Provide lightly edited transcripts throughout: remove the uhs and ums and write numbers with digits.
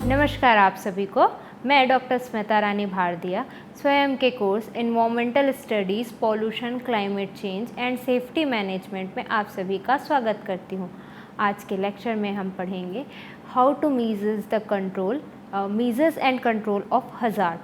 नमस्कार आप सभी को। मैं डॉक्टर स्मिता रानी भारदिया स्वयं के course environmental studies, pollution, climate change and safety management में आप सभी का स्वागत करती हूँ। आज के लेक्चर में हम पढ़ेंगे how to measures and control of hazard.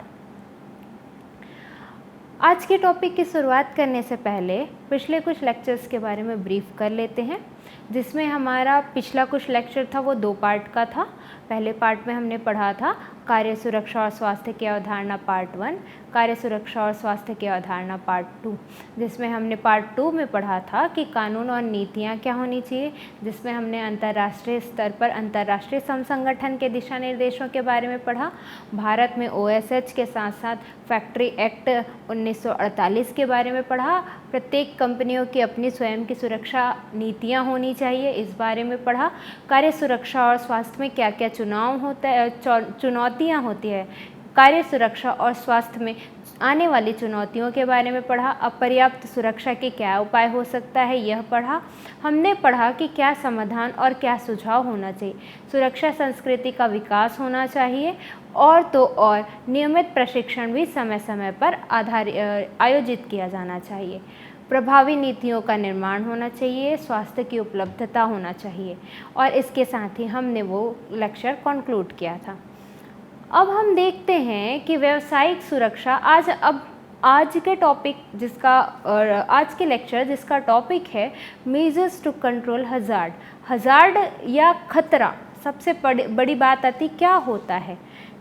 आज के टॉपिक की शुरुआत करने से पहले पिछले कुछ लेक्चर्स के बारे में ब्रीफ कर लेते हैं, जिसमें हमारा पिछला कुछ लेक्चर था वो 2 पार्ट का था। पहले पार्ट में हमने पढ़ा था कार्य सुरक्षा और स्वास्थ्य की अवधारणा पार्ट 1, कार्य सुरक्षा और स्वास्थ्य की अवधारणा पार्ट 2, जिसमें हमने पार्ट 2 में पढ़ा था कि कानून और नीतियाँ क्या होनी चाहिए, जिसमें हमने अंतर्राष्ट्रीय स्तर पर अंतर्राष्ट्रीय श्रम संगठन के दिशा निर्देशों के बारे में पढ़ा। भारत में OSH के साथ साथ फैक्ट्री एक्ट 1948 के बारे में पढ़ा। प्रत्येक कंपनियों की अपनी स्वयं की सुरक्षा नीतियाँ होनी चाहिए, इस बारे में पढ़ा। कार्य सुरक्षा और स्वास्थ्य में क्या क्या चुनौतियाँ होती है, कार्य सुरक्षा और स्वास्थ्य में आने वाली चुनौतियों के बारे में पढ़ा। अपर्याप्त सुरक्षा के क्या उपाय हो सकता है, यह पढ़ा। हमने पढ़ा कि क्या समाधान और क्या सुझाव होना चाहिए, सुरक्षा संस्कृति का विकास होना चाहिए, और तो और नियमित प्रशिक्षण भी समय समय पर आयोजित किया जाना चाहिए। प्रभावी नीतियों का निर्माण होना चाहिए, स्वास्थ्य की उपलब्धता होना चाहिए, और इसके साथ ही हमने वो लेक्चर कंक्लूड किया था। अब हम देखते हैं कि व्यावसायिक सुरक्षा आज के टॉपिक आज के लेक्चर जिसका टॉपिक है मेजर्स टू कंट्रोल हज़ार्ड या खतरा। सबसे बड़ी बात आती क्या होता है,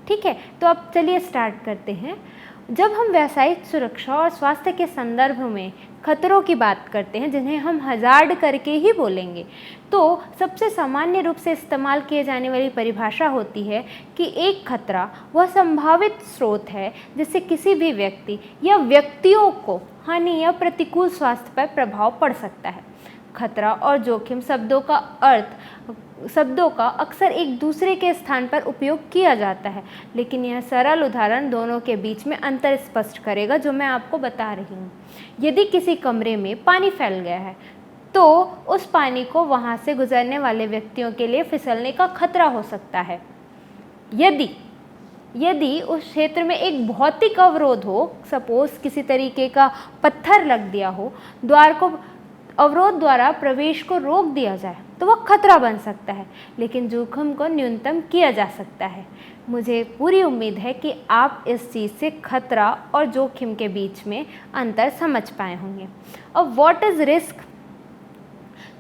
ठीक है। तो अब चलिए स्टार्ट करते हैं। जब हम व्यावसायिक सुरक्षा और स्वास्थ्य के संदर्भ में खतरों की बात करते हैं, जिन्हें हम हज़ार्ड करके ही बोलेंगे, तो सबसे सामान्य रूप से इस्तेमाल किए जाने वाली परिभाषा होती है कि एक खतरा वह संभावित स्रोत है जिससे किसी भी व्यक्ति या व्यक्तियों को हानि या प्रतिकूल स्वास्थ्य पर प्रभाव पड़ सकता है। खतरा और जोखिम शब्दों का अक्सर एक दूसरे के स्थान पर उपयोग किया जाता है, लेकिन यह सरल उदाहरण दोनों के बीच में अंतर स्पष्ट करेगा, जो मैं आपको बता रही हूँ। यदि किसी कमरे में पानी फैल गया है तो उस पानी को वहाँ से गुजरने वाले व्यक्तियों के लिए फिसलने का खतरा हो सकता है। यदि उस क्षेत्र में एक भौतिक अवरोध हो, सपोज किसी तरीके का पत्थर लग दिया हो, अवरोध द्वारा प्रवेश को रोक दिया जाए, तो वह खतरा बन सकता है, लेकिन जोखिम को न्यूनतम किया जा सकता है। मुझे पूरी उम्मीद है कि आप इस चीज़ से खतरा और जोखिम के बीच में अंतर समझ पाए होंगे। अब व्हाट इज़ रिस्क?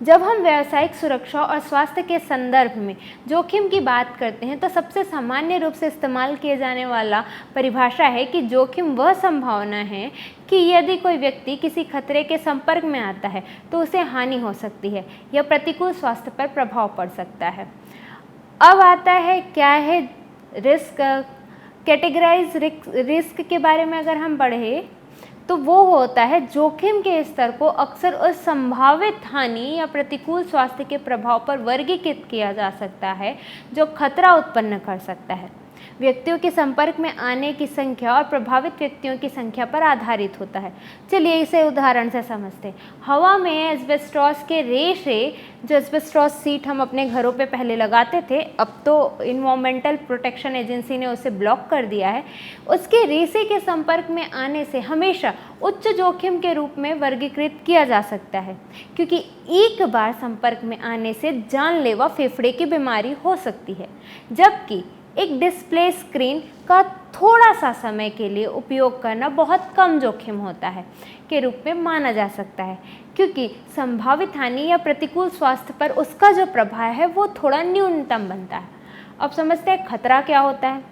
जब हम व्यावसायिक सुरक्षा और स्वास्थ्य के संदर्भ में जोखिम की बात करते हैं, तो सबसे सामान्य रूप से इस्तेमाल किए जाने वाला परिभाषा है कि जोखिम वह संभावना है कि यदि कोई व्यक्ति किसी खतरे के संपर्क में आता है तो उसे हानि हो सकती है या प्रतिकूल स्वास्थ्य पर प्रभाव पड़ सकता है। अब आता है क्या है रिस्क। कैटेगराइज रिस्क के बारे में अगर हम पढ़ें तो वो होता है जोखिम के स्तर को अक्सर उस संभावित हानि या प्रतिकूल स्वास्थ्य के प्रभाव पर वर्गीकृत किया जा सकता है जो खतरा उत्पन्न कर सकता है। व्यक्तियों के संपर्क में आने की संख्या और प्रभावित व्यक्तियों की संख्या पर आधारित होता है। चलिए इसे उदाहरण से समझते हैं। हवा में एस्बेस्टॉस के रेशे, जो एस्बेस्टॉस सीट हम अपने घरों पे पहले लगाते थे, अब तो इन्वायरमेंटल प्रोटेक्शन एजेंसी ने उसे ब्लॉक कर दिया है, उसके रेशे के संपर्क में आने से हमेशा उच्च जोखिम के रूप में वर्गीकृत किया जा सकता है, क्योंकि एक बार संपर्क में आने से जानलेवा फेफड़े की बीमारी हो सकती है, जबकि एक डिस्प्ले स्क्रीन का थोड़ा सा समय के लिए उपयोग करना बहुत कम जोखिम होता है के रूप में माना जा सकता है, क्योंकि संभावित हानि या प्रतिकूल स्वास्थ्य पर उसका जो प्रभाव है वो थोड़ा न्यूनतम बनता है। अब समझते हैं खतरा क्या होता है।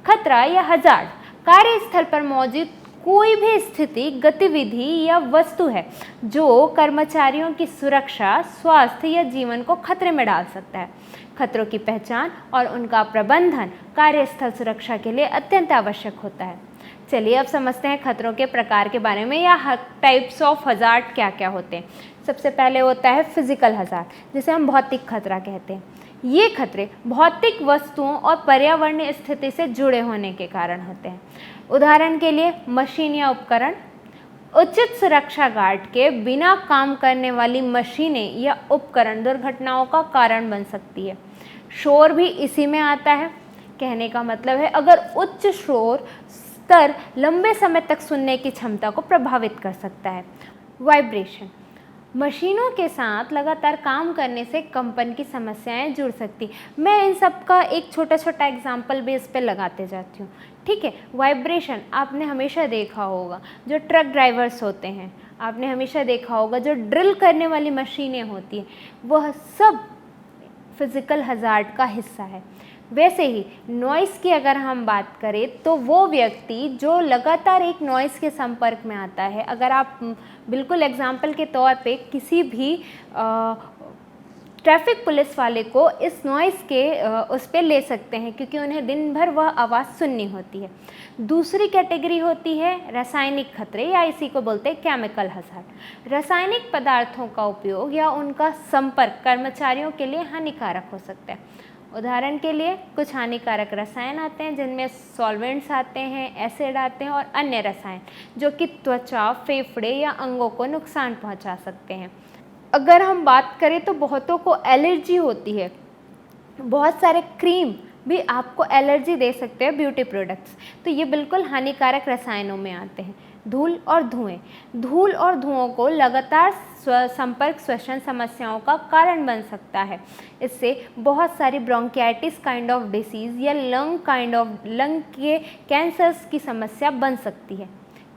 खतरा या हज़ार्ड कार्यस्थल पर मौजूद कोई भी स्थिति, गतिविधि या वस्तु है जो कर्मचारियों की सुरक्षा, स्वास्थ्य या जीवन को खतरे में डाल सकता है। खतरों की पहचान और उनका प्रबंधन कार्यस्थल सुरक्षा के लिए अत्यंत आवश्यक होता है। चलिए अब समझते हैं खतरों के प्रकार के बारे में, या टाइप्स ऑफ हज़ार्ड क्या क्या होते हैं। सबसे पहले होता है फिजिकल हज़ार्ड, जिसे हम भौतिक खतरा कहते हैं। ये खतरे भौतिक वस्तुओं और पर्यावरणीय स्थिति से जुड़े होने के कारण होते हैं। उदाहरण के लिए मशीन या उपकरण, उचित सुरक्षा गार्ड के बिना काम करने वाली मशीनें या उपकरण दुर्घटनाओं का कारण बन सकती है। शोर भी इसी में आता है। कहने का मतलब है अगर उच्च शोर स्तर लंबे समय तक सुनने की क्षमता को प्रभावित कर सकता है। वाइब्रेशन, मशीनों के साथ लगातार काम करने से कंपन की समस्याएं जुड़ सकती। मैं इन सब का एक छोटा छोटा एग्जाम्पल भी इस पे लगाते जाती हूँ, ठीक है। वाइब्रेशन आपने हमेशा देखा होगा, जो ट्रक ड्राइवर्स होते हैं, आपने हमेशा देखा होगा जो ड्रिल करने वाली मशीनें होती हैं, वह सब फिज़िकल हज़ार्ड का हिस्सा है। वैसे ही नॉइज़ की अगर हम बात करें तो वो व्यक्ति जो लगातार एक नॉइज़ के संपर्क में आता है, अगर आप बिल्कुल एग्जाम्पल के तौर पे किसी भी ट्रैफिक पुलिस वाले को इस नॉइज़ के उस पे ले सकते हैं, क्योंकि उन्हें दिन भर वह आवाज़ सुननी होती है। दूसरी कैटेगरी होती है रासायनिक खतरे, या इसी को बोलते हैं केमिकल हज़ार्ड। रासायनिक पदार्थों का उपयोग या उनका संपर्क कर्मचारियों के लिए हानिकारक हो सकता है। उदाहरण के लिए कुछ हानिकारक रसायन आते हैं जिनमें सॉल्वेंट्स आते हैं, एसिड आते हैं और अन्य रसायन जो कि त्वचा, फेफड़े या अंगों को नुकसान पहुंचा सकते हैं। अगर हम बात करें तो बहुतों को एलर्जी होती है, बहुत सारे क्रीम भी आपको एलर्जी दे सकते हैं, ब्यूटी प्रोडक्ट्स, तो ये बिल्कुल हानिकारक रसायनों में आते हैं। धूल और धुएं, धूल और धुओं को लगातार संपर्क श्वसन समस्याओं का कारण बन सकता है। इससे बहुत सारी ब्रोंकियाइटिस काइंड ऑफ डिसीज़ या लंग के कैंसर्स की समस्या बन सकती है।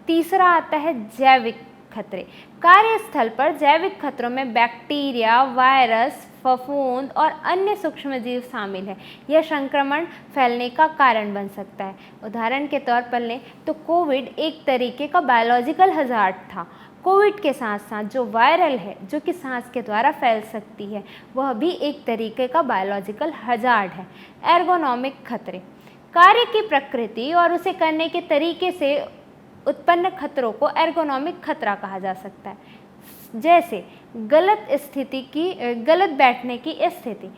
तीसरा आता है जैविक खतरे। कार्यस्थल पर जैविक खतरों में बैक्टीरिया, वायरस, फफूंद और अन्य सूक्ष्मजीव शामिल है। यह संक्रमण फैलने का कारण बन सकता है। उदाहरण के तौर पर लें तो कोविड एक तरीके का बायोलॉजिकल हज़ार्ड था। कोविड के साथ साथ जो वायरल है, जो कि सांस के द्वारा फैल सकती है, वह भी एक तरीके का बायोलॉजिकल हज़ार्ड है। एर्गोनॉमिक खतरे, कार्य की प्रकृति और उसे करने के तरीके से उत्पन्न खतरों को एर्गोनॉमिक खतरा कहा जा सकता है। जैसे गलत बैठने की स्थिति,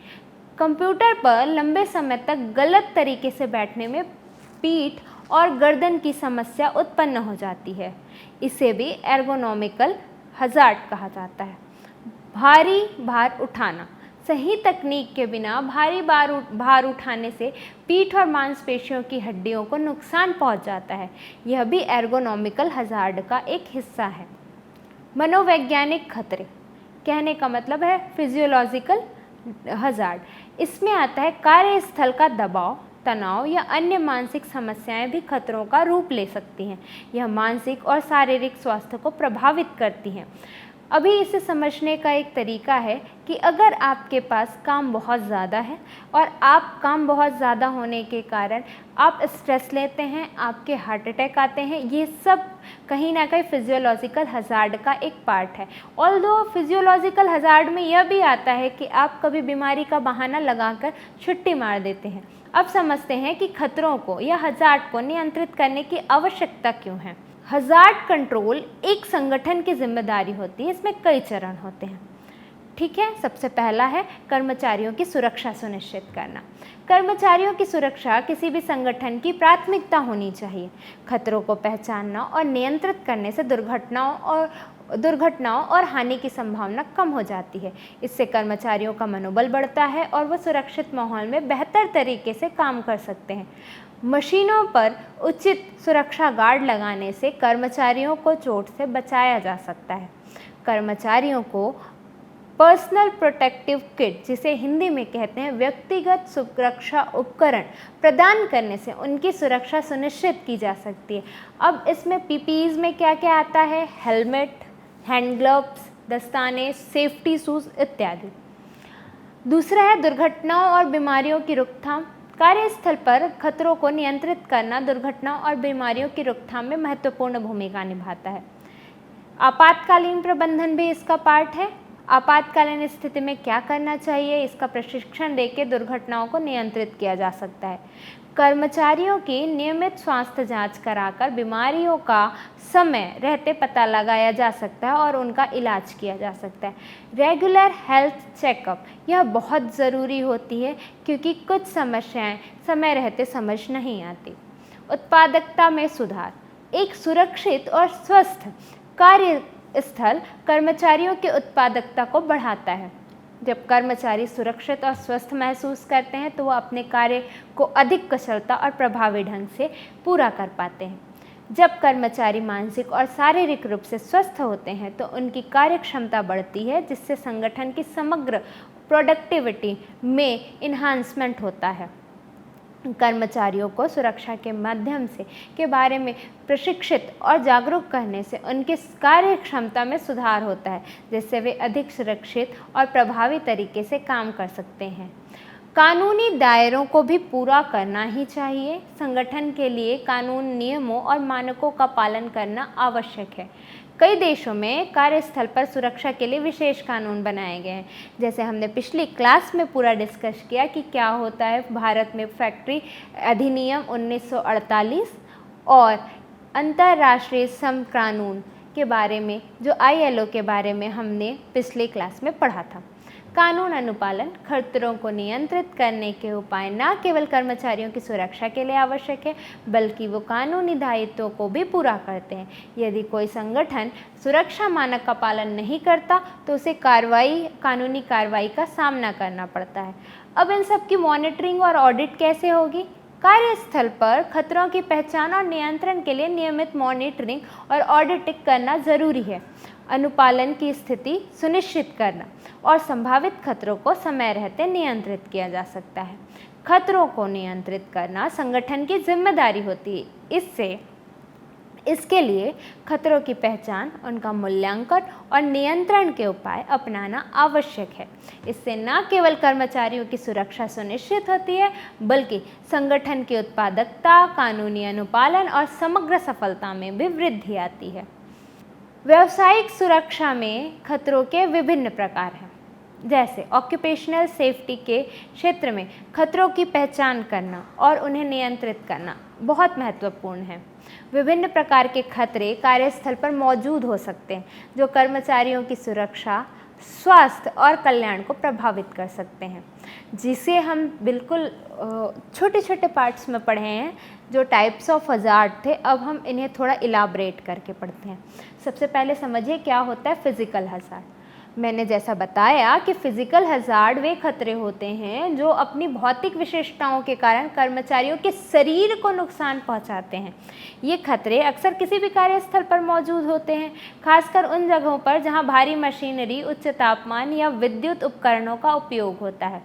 कंप्यूटर पर लंबे समय तक गलत तरीके से बैठने में पीठ और गर्दन की समस्या उत्पन्न हो जाती है, इसे भी एर्गोनॉमिकल हज़ार्ड कहा जाता है। भारी भार उठाना, सही तकनीक के बिना भारी भार उठाने से पीठ और मांसपेशियों की हड्डियों को नुकसान पहुंच जाता है, यह भी एर्गोनॉमिकल हज़ार्ड का एक हिस्सा है। मनोवैज्ञानिक खतरे, कहने का मतलब है फिजियोलॉजिकल हज़ार्ड। इसमें आता है कार्यस्थल का दबाव, तनाव या अन्य मानसिक समस्याएं भी खतरों का रूप ले सकती हैं। यह मानसिक और शारीरिक स्वास्थ्य को प्रभावित करती हैं। अभी इसे समझने का एक तरीका है कि अगर आपके पास काम बहुत ज़्यादा है और आप काम बहुत ज़्यादा होने के कारण आप स्ट्रेस लेते हैं, आपके हार्ट अटैक आते हैं, ये सब कहीं ना कहीं फिजियोलॉजिकल हज़ार्ड का एक पार्ट है। ऑल्दो फिजियोलॉजिकल हज़ार्ड में यह भी आता है कि आप कभी बीमारी का बहाना लगाकर छुट्टी मार देते हैं। अब समझते हैं कि खतरों को या हज़ार्ड को नियंत्रित करने की आवश्यकता क्यों है। हज़ार्ड कंट्रोल एक संगठन की जिम्मेदारी होती है, इसमें कई चरण होते हैं, ठीक है। सबसे पहला है कर्मचारियों की सुरक्षा सुनिश्चित करना। कर्मचारियों की सुरक्षा किसी भी संगठन की प्राथमिकता होनी चाहिए। खतरों को पहचानना और नियंत्रित करने से दुर्घटनाओं और हानि की संभावना कम हो जाती है। इससे कर्मचारियों का मनोबल बढ़ता है और वह सुरक्षित माहौल में बेहतर तरीके से काम कर सकते हैं। मशीनों पर उचित सुरक्षा गार्ड लगाने से कर्मचारियों को चोट से बचाया जा सकता है। कर्मचारियों को पर्सनल प्रोटेक्टिव किट, जिसे हिंदी में कहते हैं व्यक्तिगत सुरक्षा उपकरण, प्रदान करने से उनकी सुरक्षा सुनिश्चित की जा सकती है। अब इसमें पीपीईज में क्या क्या आता है? हेलमेट, हैंड ग्लव्स, दस्ताने, सेफ्टी शूज इत्यादि। दूसरा है दुर्घटनाओं और बीमारियों की रोकथाम। कार्यस्थल पर खतरों को नियंत्रित करना दुर्घटनाओं और बीमारियों की रोकथाम में महत्वपूर्ण भूमिका निभाता है। आपातकालीन प्रबंधन भी इसका पार्ट है। आपातकालीन स्थिति में क्या करना चाहिए, इसका प्रशिक्षण देकर दुर्घटनाओं को नियंत्रित किया जा सकता है। कर्मचारियों की नियमित स्वास्थ्य जांच कराकर बीमारियों का समय रहते पता लगाया जा सकता है और उनका इलाज किया जा सकता है। रेगुलर हेल्थ चेकअप, यह बहुत ज़रूरी होती है क्योंकि कुछ समस्याएं समय रहते समझ नहीं आती। उत्पादकता में सुधार, एक सुरक्षित और स्वस्थ कार्यस्थल कर्मचारियों की उत्पादकता को बढ़ाता है। जब कर्मचारी सुरक्षित और स्वस्थ महसूस करते हैं तो वो अपने कार्य को अधिक कुशलता और प्रभावी ढंग से पूरा कर पाते हैं। जब कर्मचारी मानसिक और शारीरिक रूप से स्वस्थ होते हैं तो उनकी कार्य क्षमता बढ़ती है, जिससे संगठन की समग्र प्रोडक्टिविटी में इन्हांसमेंट होता है। कर्मचारियों को सुरक्षा के माध्यम से के बारे में प्रशिक्षित और जागरूक करने से उनकी कार्य क्षमता में सुधार होता है, जिससे वे अधिक सुरक्षित और प्रभावी तरीके से काम कर सकते हैं। कानूनी दायरों को भी पूरा करना ही चाहिए। संगठन के लिए कानून, नियमों और मानकों का पालन करना आवश्यक है। कई देशों में कार्यस्थल पर सुरक्षा के लिए विशेष कानून बनाए गए हैं, जैसे हमने पिछली क्लास में पूरा डिस्कस किया कि क्या होता है भारत में फैक्ट्री अधिनियम 1948 और अंतर्राष्ट्रीय श्रम कानून के बारे में, जो ILO के बारे में हमने पिछली क्लास में पढ़ा था। कानून अनुपालन खतरों को नियंत्रित करने के उपाय न केवल कर्मचारियों की सुरक्षा के लिए आवश्यक है, बल्कि वो कानूनी दायित्वों को भी पूरा करते हैं। यदि कोई संगठन सुरक्षा मानक का पालन नहीं करता तो उसे कानूनी कार्रवाई का सामना करना पड़ता है। अब इन सब की मॉनिटरिंग और ऑडिट कैसे होगी? कार्यस्थल पर खतरों की पहचान और नियंत्रण के लिए नियमित मॉनिटरिंग और ऑडिटिंग करना जरूरी है। अनुपालन की स्थिति सुनिश्चित करना और संभावित खतरों को समय रहते नियंत्रित किया जा सकता है। खतरों को नियंत्रित करना संगठन की जिम्मेदारी होती है। इसके लिए खतरों की पहचान, उनका मूल्यांकन और नियंत्रण के उपाय अपनाना आवश्यक है। इससे न केवल कर्मचारियों की सुरक्षा सुनिश्चित होती है, बल्कि संगठन की उत्पादकता, कानूनी अनुपालन और समग्र सफलता में भी वृद्धि आती है। व्यावसायिक सुरक्षा में खतरों के विभिन्न प्रकार हैं, जैसे ऑक्यूपेशनल सेफ्टी के क्षेत्र में खतरों की पहचान करना और उन्हें नियंत्रित करना बहुत महत्वपूर्ण है। विभिन्न प्रकार के खतरे कार्यस्थल पर मौजूद हो सकते हैं, जो कर्मचारियों की सुरक्षा, स्वास्थ्य और कल्याण को प्रभावित कर सकते हैं, जिसे हम बिल्कुल छोटे छोटे पार्ट्स में पढ़े हैं, जो टाइप्स ऑफ हज़ार्ड थे। अब हम इन्हें थोड़ा इलाबरेट करके पढ़ते हैं। सबसे पहले समझिए क्या होता है फिज़िकल हज़ार्ड। मैंने जैसा बताया कि फिज़िकल हज़ार्ड वे खतरे होते हैं जो अपनी भौतिक विशेषताओं के कारण कर्मचारियों के शरीर को नुकसान पहुंचाते हैं। ये खतरे अक्सर किसी भी कार्यस्थल पर मौजूद होते हैं, खासकर उन जगहों पर जहां भारी मशीनरी, उच्च तापमान या विद्युत उपकरणों का उपयोग होता है।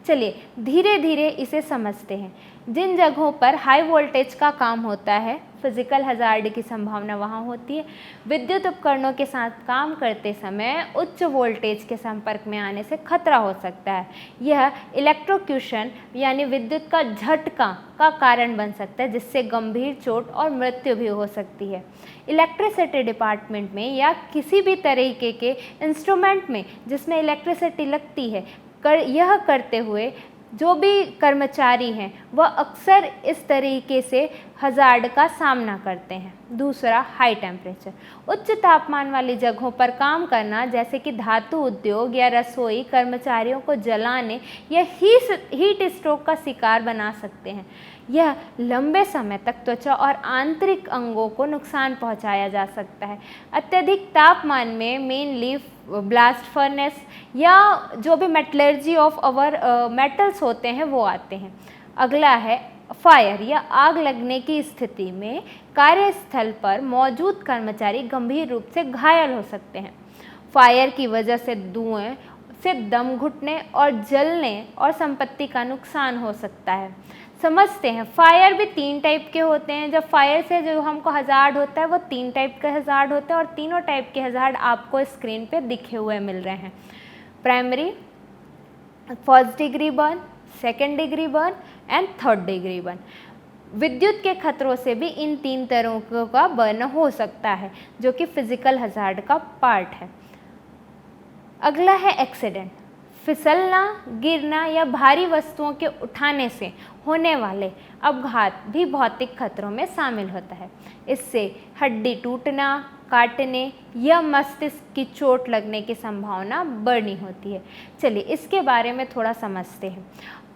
चलिए धीरे धीरे इसे समझते हैं। जिन जगहों पर हाई वोल्टेज का काम होता है, फिज़िकल हज़ार्ड की संभावना वहाँ होती है। विद्युत उपकरणों के साथ काम करते समय उच्च वोल्टेज के संपर्क में आने से खतरा हो सकता है। यह इलेक्ट्रोक्यूशन यानी विद्युत का झटका का कारण बन सकता है, जिससे गंभीर चोट और मृत्यु भी हो सकती है। इलेक्ट्रिसिटी डिपार्टमेंट में या किसी भी तरीके के इंस्ट्रूमेंट में जिसमें इलेक्ट्रिसिटी लगती है, यह करते हुए जो भी कर्मचारी हैं वह अक्सर इस तरीके से हज़ार्ड का सामना करते हैं। दूसरा, हाई टेम्परेचर। उच्च तापमान वाली जगहों पर काम करना, जैसे कि धातु उद्योग या रसोई, कर्मचारियों को जलाने या हीट स्ट्रोक का शिकार बना सकते हैं। यह लंबे समय तक त्वचा और आंतरिक अंगों को नुकसान पहुंचाया जा सकता है। अत्यधिक तापमान में मेनली ब्लास्ट फर्नेस या जो भी मेटलर्जी ऑफ अवर मेटल्स होते हैं वो आते हैं। अगला है फायर या आग लगने की स्थिति में कार्यस्थल पर मौजूद कर्मचारी गंभीर रूप से घायल हो सकते हैं। फायर की वजह से धुएं से दम घुटने और जलने और संपत्ति का नुकसान हो सकता है। समझते हैं, फायर भी 3 टाइप के होते हैं। जब फायर से जो हमको हज़ार्ड होता है वो 3 टाइप के हज़ार्ड होते हैं और तीनों टाइप के हज़ार्ड आपको स्क्रीन पे दिखे हुए मिल रहे हैं। Primary, first degree burn, second degree burn and third degree burn. विद्युत के खतरों से भी इन 3 तरह का बर्न हो सकता है, जो कि फिजिकल हज़ार्ड का पार्ट है। अगला है एक्सीडेंट। फिसलना, गिरना या भारी वस्तुओं के उठाने से होने वाले अपघात भी भौतिक खतरों में शामिल होता है। इससे हड्डी टूटना, काटने या मस्तिष्क की चोट लगने की संभावना बढ़ी होती है। चलिए इसके बारे में थोड़ा समझते हैं।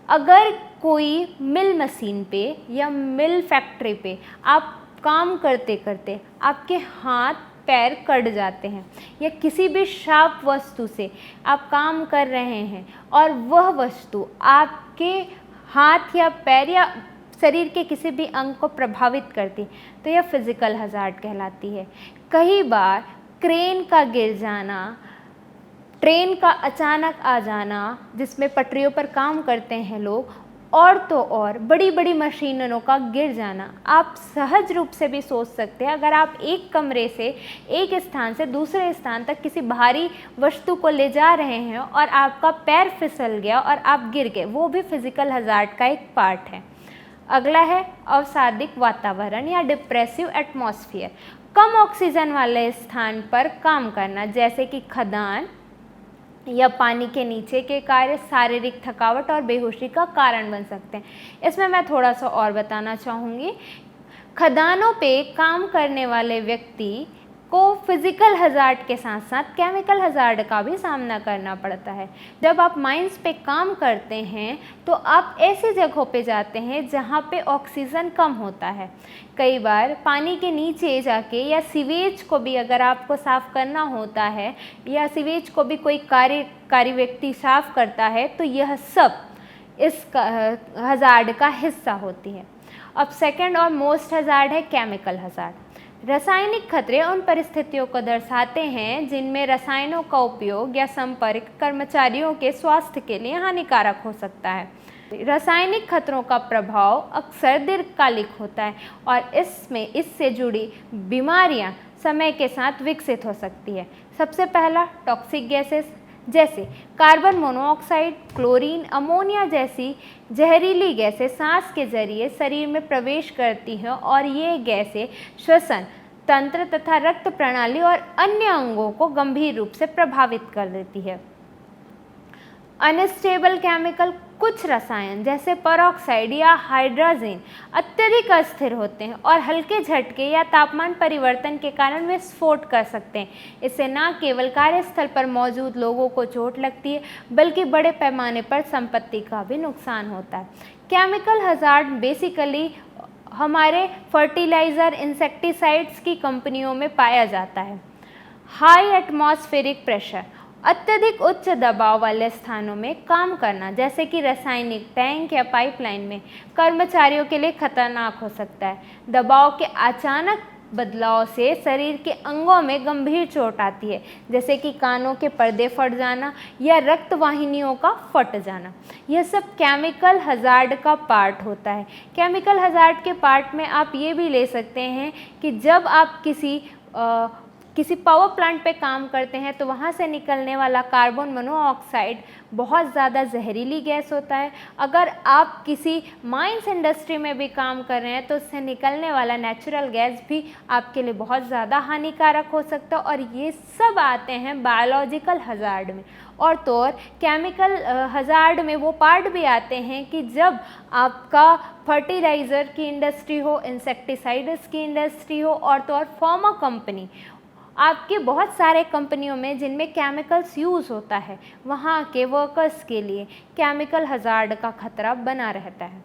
अगर कोई मिल मशीन पे या मिल फैक्ट्री पे आप काम करते करते आपके हाथ पैर कट जाते हैं, या किसी भी शार्प वस्तु से आप काम कर रहे हैं और वह वस्तु आपके हाथ या पैर या शरीर के किसी भी अंग को प्रभावित करती, तो यह फिजिकल हजार्ड कहलाती है। कई बार क्रेन का गिर जाना, ट्रेन का अचानक आ जाना जिसमें पटरियों पर काम करते हैं लोग, और तो और बड़ी बड़ी मशीनों का गिर जाना। आप सहज रूप से भी सोच सकते हैं, अगर आप एक कमरे से एक स्थान से दूसरे स्थान तक किसी भारी वस्तु को ले जा रहे हैं और आपका पैर फिसल गया और आप गिर गए, वो भी फिजिकल हजार्ड का एक पार्ट है। अगला है अवसादिक वातावरण या डिप्रेसिव एटमॉस्फेयर। कम ऑक्सीजन वाले स्थान पर काम करना, जैसे कि खदान या पानी के नीचे के कार्य शारीरिक थकावट और बेहोशी का कारण बन सकते हैं। इसमें मैं थोड़ा सा और बताना चाहूँगी। खदानों पे काम करने वाले व्यक्ति को फिजिकल हजार्ड के साथ साथ केमिकल हजार्ड का भी सामना करना पड़ता है। जब आप माइंस पे काम करते हैं तो आप ऐसी जगहों पे जाते हैं जहाँ पे ऑक्सीजन कम होता है। कई बार पानी के नीचे जाके या सीवेज को भी अगर आपको साफ़ करना होता है या सीवेज को भी कोई कार्यकारी व्यक्ति साफ़ करता है, तो यह सब इस हजार्ड का हिस्सा होती है। अब सेकंड और मोस्ट हजार्ड है केमिकल हजार्ड। रासायनिक खतरे उन परिस्थितियों को दर्शाते हैं जिनमें रसायनों का उपयोग या संपर्क कर्मचारियों के स्वास्थ्य के लिए हानिकारक हो सकता है। रासायनिक खतरों का प्रभाव अक्सर दीर्घकालिक होता है और इससे जुड़ी बीमारियां समय के साथ विकसित हो सकती है। सबसे पहला टॉक्सिक गैसेस जैसे कार्बन मोनोऑक्साइड, क्लोरीन, अमोनिया जैसी जहरीली गैसें सांस के जरिए शरीर में प्रवेश करती हैं और ये गैसें श्वसन तंत्र तथा रक्त प्रणाली और अन्य अंगों को गंभीर रूप से प्रभावित कर देती है। अनस्टेबल केमिकल, कुछ रसायन जैसे पेरोक्साइड या हाइड्रोजन अत्यधिक अस्थिर होते हैं और हल्के झटके या तापमान परिवर्तन के कारण वे विस्फोट कर सकते हैं। इससे न केवल कार्यस्थल पर मौजूद लोगों को चोट लगती है बल्कि बड़े पैमाने पर संपत्ति का भी नुकसान होता है। केमिकल हजार्ड बेसिकली हमारे फर्टिलाइज़र, इंसेक्टिसाइड्स की कंपनियों में पाया जाता है। हाई एटमॉस्फेरिक प्रेशर, अत्यधिक उच्च दबाव वाले स्थानों में काम करना, जैसे कि रासायनिक टैंक या पाइपलाइन में, कर्मचारियों के लिए खतरनाक हो सकता है। दबाव के अचानक बदलाव से शरीर के अंगों में गंभीर चोट आती है, जैसे कि कानों के पर्दे फट जाना या रक्त वाहिनियों का फट जाना। यह सब केमिकल हजार्ड का पार्ट होता है। केमिकल हजार्ड के पार्ट में आप ये भी ले सकते हैं कि जब आप किसी पावर प्लांट पे काम करते हैं तो वहाँ से निकलने वाला कार्बन मोनोऑक्साइड बहुत ज़्यादा जहरीली गैस होता है। अगर आप किसी माइंस इंडस्ट्री में भी काम कर रहे हैं तो उससे निकलने वाला नेचुरल गैस भी आपके लिए बहुत ज़्यादा हानिकारक हो सकता है। और ये सब आते हैं बायोलॉजिकल हजार्ड में। और तो और केमिकल हजार्ड में वो पार्ट भी आते हैं कि जब आपका फर्टिलाइज़र की इंडस्ट्री हो, इंसेक्टिसाइड्स की इंडस्ट्री हो, और तो और फार्मा कंपनी, आपके बहुत सारे कंपनियों में जिनमें केमिकल्स यूज़ होता है, वहाँ के वर्कर्स के लिए केमिकल हजार्ड का खतरा बना रहता है।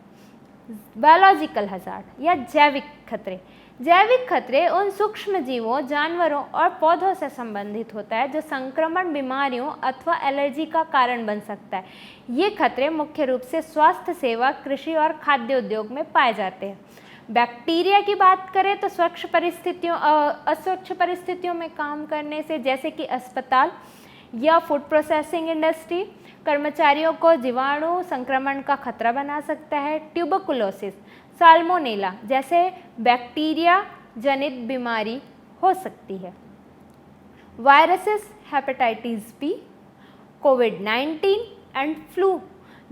बायोलॉजिकल हजार्ड या जैविक खतरे। जैविक खतरे उन सूक्ष्म जीवों, जानवरों और पौधों से संबंधित होता है जो संक्रमण, बीमारियों अथवा एलर्जी का कारण बन सकता है। ये खतरे मुख्य रूप से स्वास्थ्य सेवा, कृषि और खाद्य उद्योग में पाए जाते हैं। बैक्टीरिया की बात करें तो अस्वच्छ परिस्थितियों में काम करने से, जैसे कि अस्पताल या फूड प्रोसेसिंग इंडस्ट्री, कर्मचारियों को जीवाणु संक्रमण का खतरा बना सकता है। ट्यूबरकुलोसिस, साल्मोनेला जैसे बैक्टीरिया जनित बीमारी हो सकती है। वायरसेस, हेपेटाइटिस बी, कोविड-19 एंड फ्लू,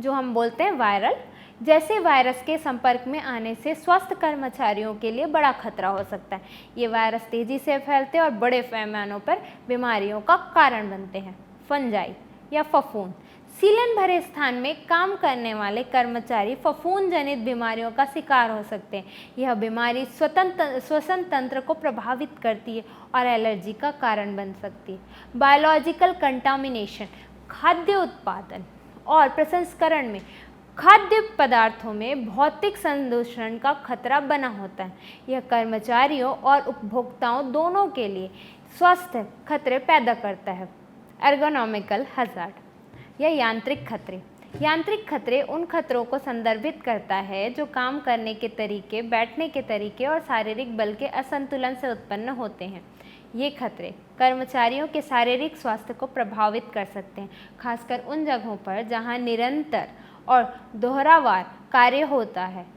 जो हम बोलते हैं वायरल, जैसे वायरस के संपर्क में आने से स्वस्थ कर्मचारियों के लिए बड़ा खतरा हो सकता है। ये वायरस तेज़ी से फैलते और बड़े पैमानों पर बीमारियों का कारण बनते हैं। फंजाई या फफूंद, सीलन भरे स्थान में काम करने वाले कर्मचारी फफूंद जनित बीमारियों का शिकार हो सकते हैं। यह बीमारी श्वसन तंत्र को प्रभावित करती है और एलर्जी का कारण बन सकती है। बायोलॉजिकल कंटामिनेशन, खाद्य उत्पादन और प्रसंस्करण में खाद्य पदार्थों में भौतिक संदूषण का खतरा बना होता है। यह कर्मचारियों और उपभोक्ताओं दोनों के लिए स्वास्थ्य खतरे पैदा करता है। एर्गोनॉमिकल हजार्ड या यांत्रिक खतरे। यांत्रिक खतरे उन खतरों को संदर्भित करता है जो काम करने के तरीके, बैठने के तरीके और शारीरिक बल के असंतुलन से उत्पन्न होते हैं। ये खतरे कर्मचारियों के शारीरिक स्वास्थ्य को प्रभावित कर सकते हैं, खासकर उन जगहों पर जहां निरंतर और दोहरावार कार्य होता है।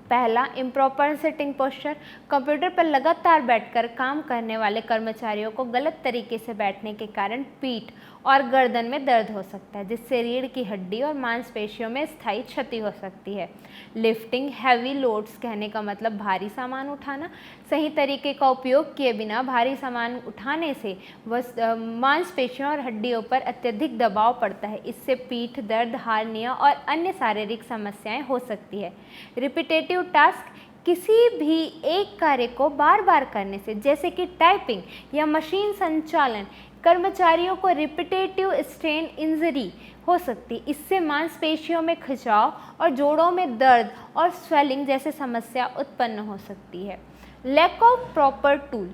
पहला, इम्प्रॉपर सिटिंग पोस्चर। कंप्यूटर पर लगातार बैठकर काम करने वाले कर्मचारियों को गलत तरीके से बैठने के कारण पीठ और गर्दन में दर्द हो सकता है, जिससे रीढ़ की हड्डी और मांसपेशियों में स्थायी क्षति हो सकती है। लिफ्टिंग हैवी लोड्स, कहने का मतलब भारी सामान उठाना। सही तरीके का उपयोग किए बिना भारी सामान उठाने से मांसपेशियों और हड्डियों पर अत्यधिक दबाव पड़ता है। इससे पीठ दर्द, हार्निया और अन्य शारीरिक समस्याएं हो सकती है। रिपीटेटिव टास्क, किसी भी एक कार्य को बार बार करने से, जैसे कि टाइपिंग या मशीन संचालन, कर्मचारियों को रिपीटेटिव स्ट्रेन इंजरी हो सकती है। इससे मांसपेशियों में खिंचाव और जोड़ों में दर्द और स्वेलिंग जैसे समस्या उत्पन्न हो सकती है। लैक ऑफ प्रॉपर टूल,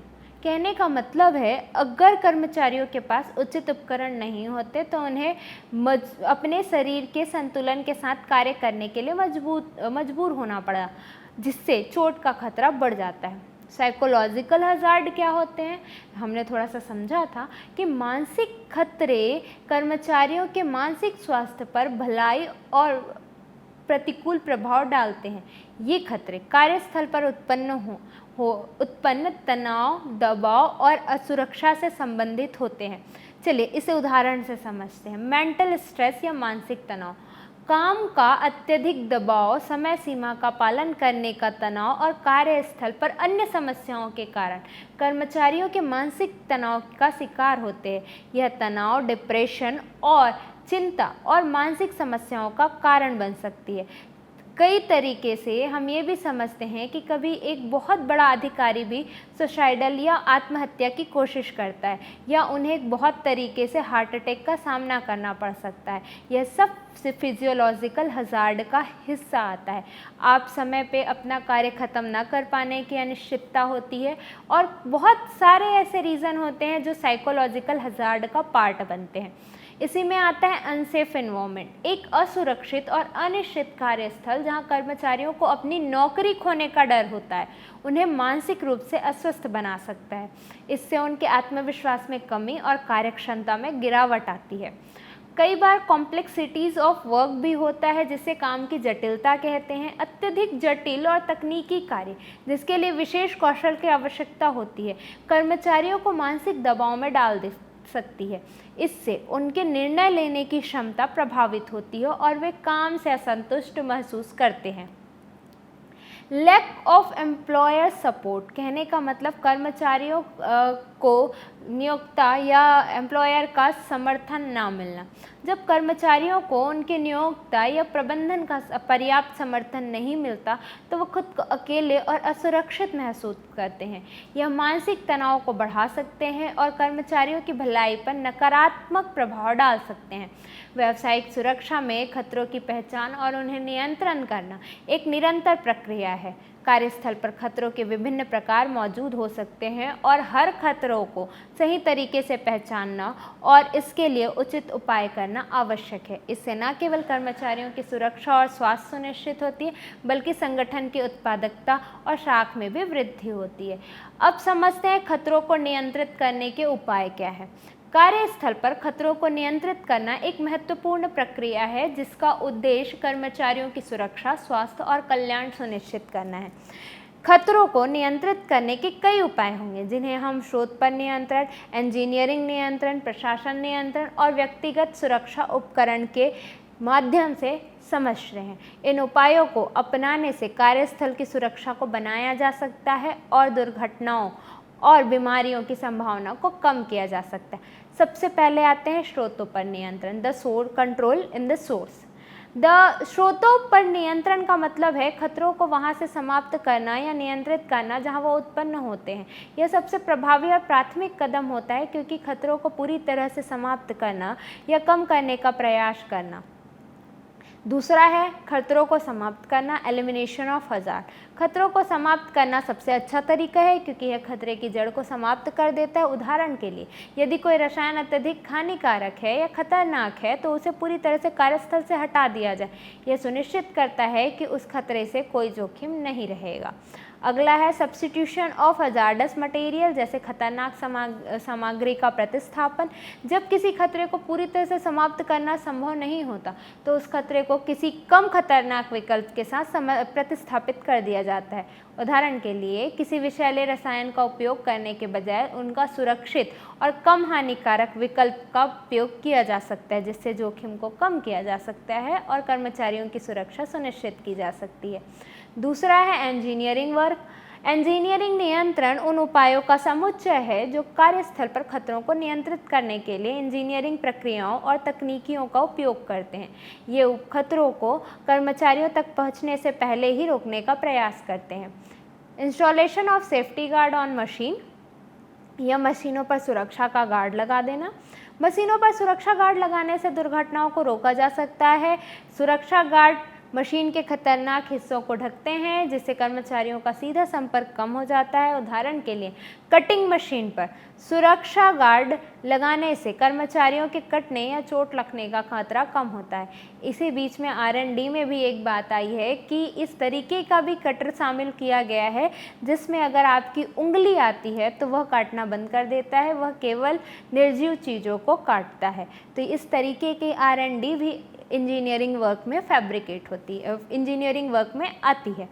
कहने का मतलब है अगर कर्मचारियों के पास उचित उपकरण नहीं होते तो उन्हें अपने शरीर के संतुलन के साथ कार्य करने के लिए मजबूर होना पड़ा, जिससे चोट का खतरा बढ़ जाता है। साइकोलॉजिकल हजार्ड क्या होते हैं? हमने थोड़ा सा समझा था कि मानसिक खतरे कर्मचारियों के मानसिक स्वास्थ्य पर भलाई और प्रतिकूल प्रभाव डालते हैं। ये खतरे कार्यस्थल पर उत्पन्न तनाव, दबाव और असुरक्षा से संबंधित होते हैं। चलिए इसे उदाहरण से समझते हैं। मेंटल स्ट्रेस या मानसिक तनाव, काम का अत्यधिक दबाव, समय सीमा का पालन करने का तनाव और कार्यस्थल पर अन्य समस्याओं के कारण कर्मचारियों के मानसिक तनाव का शिकार होते हैं। यह तनाव डिप्रेशन और चिंता और मानसिक समस्याओं का कारण बन सकती है। कई तरीके से हम ये भी समझते हैं कि कभी एक बहुत बड़ा अधिकारी भी सुसाइडल या आत्महत्या की कोशिश करता है, या उन्हें एक बहुत तरीके से हार्ट अटैक का सामना करना पड़ सकता है। यह सब फिजियोलॉजिकल हजार्ड का हिस्सा आता है। आप समय पे अपना कार्य ख़त्म ना कर पाने की अनिश्चितता होती है, और बहुत सारे ऐसे रीज़न होते हैं जो साइकोलॉजिकल हजार्ड का पार्ट बनते हैं। इसी में आता है अनसेफ एनवायरनमेंट, एक असुरक्षित और अनिश्चित कार्यस्थल जहां कर्मचारियों को अपनी नौकरी खोने का डर होता है, उन्हें मानसिक रूप से अस्वस्थ बना सकता है। इससे उनके आत्मविश्वास में कमी और कार्यक्षमता में गिरावट आती है। कई बार कॉम्प्लेक्सिटीज़ ऑफ वर्क भी होता है, जिसे काम की जटिलता कहते हैं। अत्यधिक जटिल और तकनीकी कार्य जिसके लिए विशेष कौशल की आवश्यकता होती है, कर्मचारियों को मानसिक दबाव में डाल दे सकती है। इससे उनके निर्णय लेने की क्षमता प्रभावित होती है और वे काम से असंतुष्ट महसूस करते हैं। लैक ऑफ एम्प्लॉयर सपोर्ट, कहने का मतलब कर्मचारियों को नियोक्ता या एम्प्लॉयर का समर्थन ना मिलना। जब कर्मचारियों को उनके नियोक्ता या प्रबंधन का पर्याप्त समर्थन नहीं मिलता तो वो खुद को अकेले और असुरक्षित महसूस करते हैं। यह मानसिक तनाव को बढ़ा सकते हैं और कर्मचारियों की भलाई पर नकारात्मक प्रभाव डाल सकते हैं। व्यावसायिक सुरक्षा में खतरों की पहचान और उन्हें नियंत्रण करना एक निरंतर प्रक्रिया है। कार्यस्थल पर खतरों के विभिन्न प्रकार मौजूद हो सकते हैं और हर खतरों को सही तरीके से पहचानना और इसके लिए उचित उपाय करना आवश्यक है। इससे न केवल कर्मचारियों की सुरक्षा और स्वास्थ्य सुनिश्चित होती है, बल्कि संगठन की उत्पादकता और साख में भी वृद्धि होती है। अब समझते हैं खतरों को नियंत्रित करने के उपाय क्या है। कार्यस्थल पर खतरों को नियंत्रित करना एक महत्वपूर्ण प्रक्रिया है जिसका उद्देश्य कर्मचारियों की सुरक्षा, स्वास्थ्य और कल्याण सुनिश्चित करना है। खतरों को नियंत्रित करने के कई उपाय होंगे, जिन्हें हम स्रोत पर नियंत्रण, इंजीनियरिंग नियंत्रण, प्रशासन नियंत्रण और व्यक्तिगत सुरक्षा उपकरण के माध्यम से समझ रहे हैं। इन उपायों को अपनाने से कार्यस्थल की सुरक्षा को बनाया जा सकता है और दुर्घटनाओं और बीमारियों की संभावना को कम किया जा सकता है। सबसे पहले आते हैं स्रोतों पर नियंत्रण, the source control in the source. स्रोतों पर नियंत्रण का मतलब है खतरों को वहां से समाप्त करना या नियंत्रित करना जहां वो उत्पन्न होते हैं। यह सबसे प्रभावी और प्राथमिक कदम होता है, क्योंकि खतरों को पूरी तरह से समाप्त करना या कम करने का प्रयास करना दूसरा है खतरों को समाप्त करना, एलिमिनेशन ऑफ हज़ार्ड। खतरों को समाप्त करना सबसे अच्छा तरीका है क्योंकि यह खतरे की जड़ को समाप्त कर देता है। उदाहरण के लिए यदि कोई रसायन अत्यधिक हानिकारक है या खतरनाक है तो उसे पूरी तरह से कार्यस्थल से हटा दिया जाए। यह सुनिश्चित करता है कि उस खतरे से कोई जोखिम नहीं रहेगा। अगला है सब्स्टिट्यूशन ऑफ हजार्डस मटेरियल, जैसे खतरनाक सामग्री का प्रतिस्थापन। जब किसी खतरे को पूरी तरह से समाप्त करना संभव नहीं होता तो उस खतरे को किसी कम खतरनाक विकल्प के साथ प्रतिस्थापित कर दिया जाता है। उदाहरण के लिए किसी विषैले रसायन का उपयोग करने के बजाय उनका सुरक्षित और कम हानिकारक विकल्प का उपयोग किया जा सकता है, जिससे जोखिम को कम किया जा सकता है और कर्मचारियों की सुरक्षा सुनिश्चित की जा सकती है। दूसरा है इंजीनियरिंग वर्क। इंजीनियरिंग नियंत्रण उन उपायों का समुच्चय है जो कार्यस्थल पर खतरों को नियंत्रित करने के लिए इंजीनियरिंग प्रक्रियाओं और तकनीकियों का उपयोग करते हैं। ये खतरों को कर्मचारियों तक पहुंचने से पहले ही रोकने का प्रयास करते हैं। Installation of safety guard on machine, या मशीनों पर सुरक्षा का गार्ड लगा देना। मशीनों पर सुरक्षा गार्ड लगाने से दुर्घटनाओं को रोका जा सकता है। सुरक्षा गार्ड मशीन के खतरनाक हिस्सों को ढकते हैं जिससे कर्मचारियों का सीधा संपर्क कम हो जाता है। उदाहरण के लिए कटिंग मशीन पर सुरक्षा गार्ड लगाने से कर्मचारियों के कटने या चोट लगने का खतरा कम होता है। इसी बीच में R&D में भी एक बात आई है कि इस तरीके का भी कटर शामिल किया गया है जिसमें अगर आपकी उंगली आती है तो वह काटना बंद कर देता है, वह केवल निर्जीव चीज़ों को काटता है। तो इस तरीके की R&D भी इंजीनियरिंग वर्क में फैब्रिकेट होती है, इंजीनियरिंग वर्क में आती है।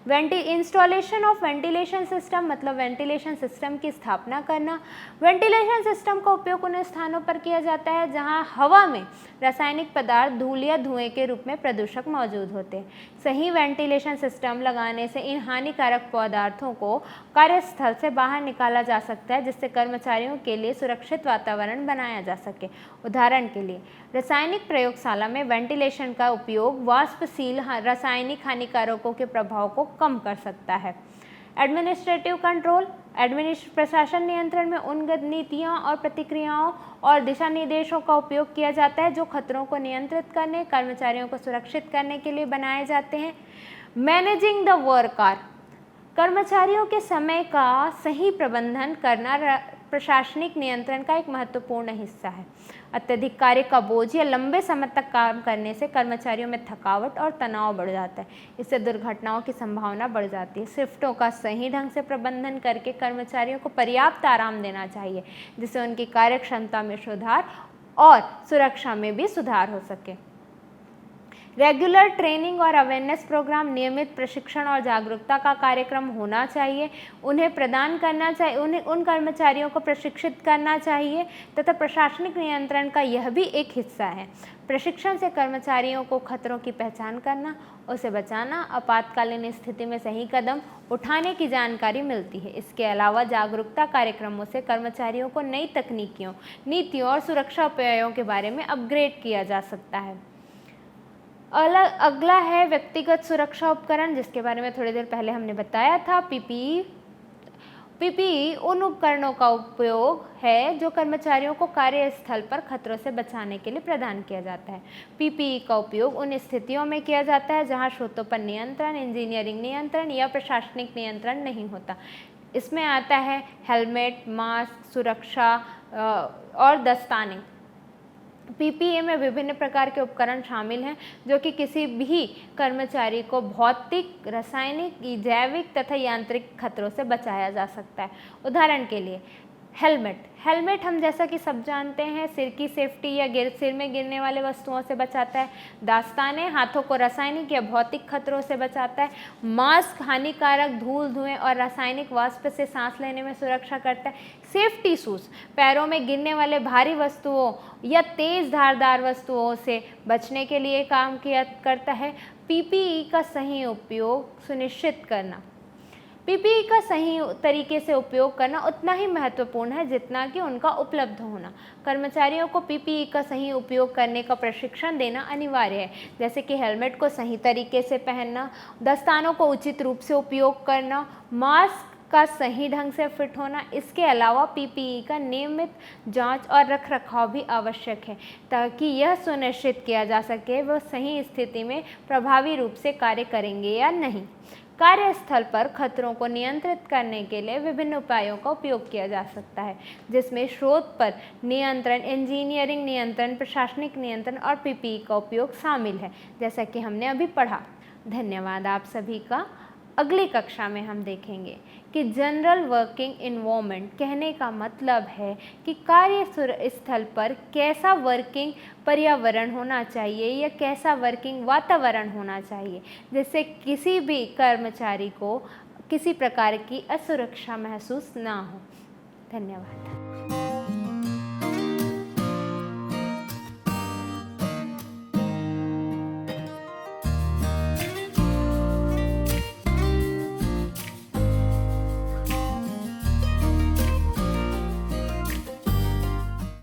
इंस्टॉलेशन ऑफ वेंटिलेशन सिस्टम, मतलब वेंटिलेशन सिस्टम की स्थापना करना। वेंटिलेशन सिस्टम का उपयोग उन स्थानों पर किया जाता है जहां हवा में रासायनिक पदार्थ, धूल या धुएं के रूप में प्रदूषक मौजूद होते हैं। सही वेंटिलेशन सिस्टम लगाने से इन हानिकारक पदार्थों को कार्यस्थल से बाहर निकाला जा सकता है जिससे कर्मचारियों के लिए सुरक्षित वातावरण बनाया जा सके। उदाहरण के लिए रासायनिक प्रयोगशाला में वेंटिलेशन का उपयोग वाष्पशील रासायनिक हानिकारकों के प्रभाव को कम कर सकता है। एडमिनिस्ट्रेटिव कंट्रोल, प्रशासन नियंत्रण में उन नीतियों और प्रतिक्रियाओं और दिशा निर्देशों का उपयोग किया जाता है जो खतरों को नियंत्रित करने, कर्मचारियों को सुरक्षित करने के लिए बनाए जाते हैं। मैनेजिंग द वर्क आवर, कर्मचारियों के समय का सही प्रबंधन करना प्रशासनिक नियंत्रण का एक महत्वपूर्ण हिस्सा है। अत्यधिक कार्य का बोझ या लंबे समय तक काम करने से कर्मचारियों में थकावट और तनाव बढ़ जाता है। इससे दुर्घटनाओं की संभावना बढ़ जाती है। शिफ्टों का सही ढंग से प्रबंधन करके कर्मचारियों को पर्याप्त आराम देना चाहिए जिससे उनकी कार्य क्षमता में सुधार और सुरक्षा में भी सुधार हो सके। रेगुलर ट्रेनिंग और अवेयरनेस प्रोग्राम, नियमित प्रशिक्षण और जागरूकता का कार्यक्रम होना चाहिए। उन्हें प्रदान करना चाहिए, उन कर्मचारियों को प्रशिक्षित करना चाहिए तथा प्रशासनिक नियंत्रण का यह भी एक हिस्सा है। प्रशिक्षण से कर्मचारियों को खतरों की पहचान करना, उसे बचाना, आपातकालीन स्थिति में सही कदम उठाने की जानकारी मिलती है। इसके अलावा जागरूकता कार्यक्रमों से कर्मचारियों को नई तकनीकियों, नीतियों और सुरक्षा उपायों के बारे में अपग्रेड किया जा सकता है। अगला है व्यक्तिगत सुरक्षा उपकरण, जिसके बारे में थोड़ी देर पहले हमने बताया था। पीपीई उन उपकरणों का उपयोग है जो कर्मचारियों को कार्यस्थल पर खतरों से बचाने के लिए प्रदान किया जाता है। पीपीई का उपयोग उन स्थितियों में किया जाता है जहां स्रोतों पर नियंत्रण, इंजीनियरिंग नियंत्रण या प्रशासनिक नियंत्रण नहीं होता। इसमें आता है हेलमेट, मास्क, सुरक्षा और दस्ताने। पीपीई में विभिन्न प्रकार के उपकरण शामिल हैं जो कि किसी भी कर्मचारी को भौतिक, रासायनिक, जैविक तथा यांत्रिक खतरों से बचाया जा सकता है। उदाहरण के लिए हेलमेट हम जैसा कि सब जानते हैं सिर की सेफ्टी या सिर में गिरने वाले वस्तुओं से बचाता है। दस्ताने हाथों को रासायनिक या भौतिक खतरों से बचाता है। मास्क हानिकारक धूल, धुएं और रासायनिक वाष्प से सांस लेने में सुरक्षा करता है। सेफ्टी शूज पैरों में गिरने वाले भारी वस्तुओं या तेज धारदार वस्तुओं से बचने के लिए काम करता है। पीपीई का सही उपयोग सुनिश्चित करना, पीपीई का सही तरीके से उपयोग करना उतना ही महत्वपूर्ण है जितना कि उनका उपलब्ध होना। कर्मचारियों को पीपीई का सही उपयोग करने का प्रशिक्षण देना अनिवार्य है, जैसे कि हेलमेट को सही तरीके से पहनना, दस्तानों को उचित रूप से उपयोग करना, मास्क का सही ढंग से फिट होना, इसके अलावा पीपीई का नियमित जांच और रखरखाव भी आवश्यक है ताकि यह सुनिश्चित किया जा सके वह सही स्थिति में प्रभावी रूप से कार्य करेंगे या नहीं। कार्यस्थल पर खतरों को नियंत्रित करने के लिए विभिन्न उपायों का उपयोग किया जा सकता है, जिसमें स्रोत पर नियंत्रण, इंजीनियरिंग नियंत्रण, प्रशासनिक नियंत्रण और पीपीई का उपयोग शामिल है, जैसा कि हमने अभी पढ़ा। धन्यवाद आप सभी का। अगली कक्षा में हम देखेंगे कि जनरल वर्किंग इन्वायरमेंट कहने का मतलब है कि कार्यस्थल पर कैसा वर्किंग पर्यावरण होना चाहिए या कैसा वर्किंग वातावरण होना चाहिए जिससे किसी भी कर्मचारी को किसी प्रकार की असुरक्षा महसूस ना हो। धन्यवाद।